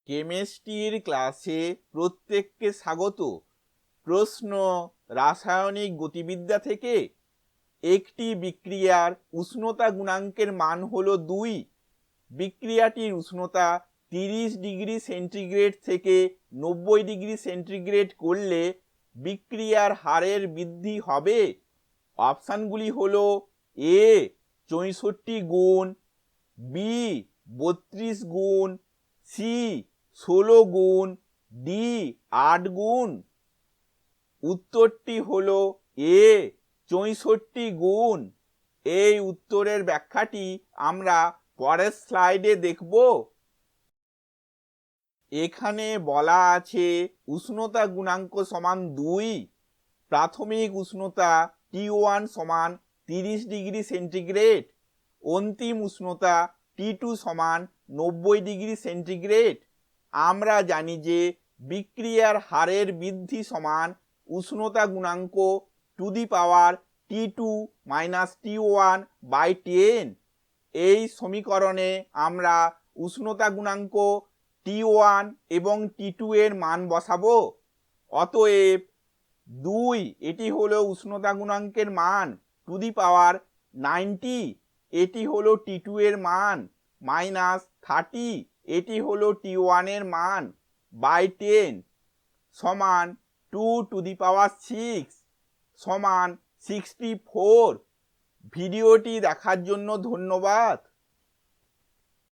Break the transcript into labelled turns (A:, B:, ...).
A: কেমিস্ট্রির ক্লাসে প্রত্যেককে স্বাগত। প্রশ্ন রাসায়নিক গতিবিদ্যা থেকে। একটি বিক্রিয়ার উষ্ণতা গুণাঙ্কের মান হলো 2। বিক্রিয়াটির উষ্ণতা 30 ডিগ্রি সেন্টিগ্রেড থেকে 90 ডিগ্রি সেন্টিগ্রেড করলে বিক্রিয়ার হারের বৃদ্ধি হবে। অপশানগুলি হলো এ 64 গুণ, বি 32 গুণ, সি 16 গুণ, ডি 8 গুণ। উত্তরটি হলো এ 64 গুণ। এই উত্তরের ব্যাখ্যাটি আমরা পরের স্লাইডে দেখব। এখানে বলা আছে উষ্ণতা গুণাঙ্ক সমান 2। প্রাথমিক উষ্ণতা T1 সমান 30 ডিগ্রি সেন্টিগ্রেড, অন্তিম উষ্ণতা T2 সমান 90 ডিগ্রি সেন্টিগ্রেড। আমরা জানি যে বিক্রিয়ার হারের বৃদ্ধি সমান উষ্ণতা গুণাঙ্ক to the power T2 minus T1 by 10। এই সমীকরণে আমরা উষ্ণতা গুণাঙ্ক T1 এবং T2 এর মান বসাবো। অতএব 2 এটি হলো উষ্ণতা গুণাঙ্কের মান টু দি পাওয়ার 90, এটি হলো T2 এর মান, মাইনাস 30 এটি হলো T1 এর মান বাই 10 সমান 2 টু দি পাওয়ার 6 সমান 64। ভিডিওটি দেখার জন্য ধন্যবাদ।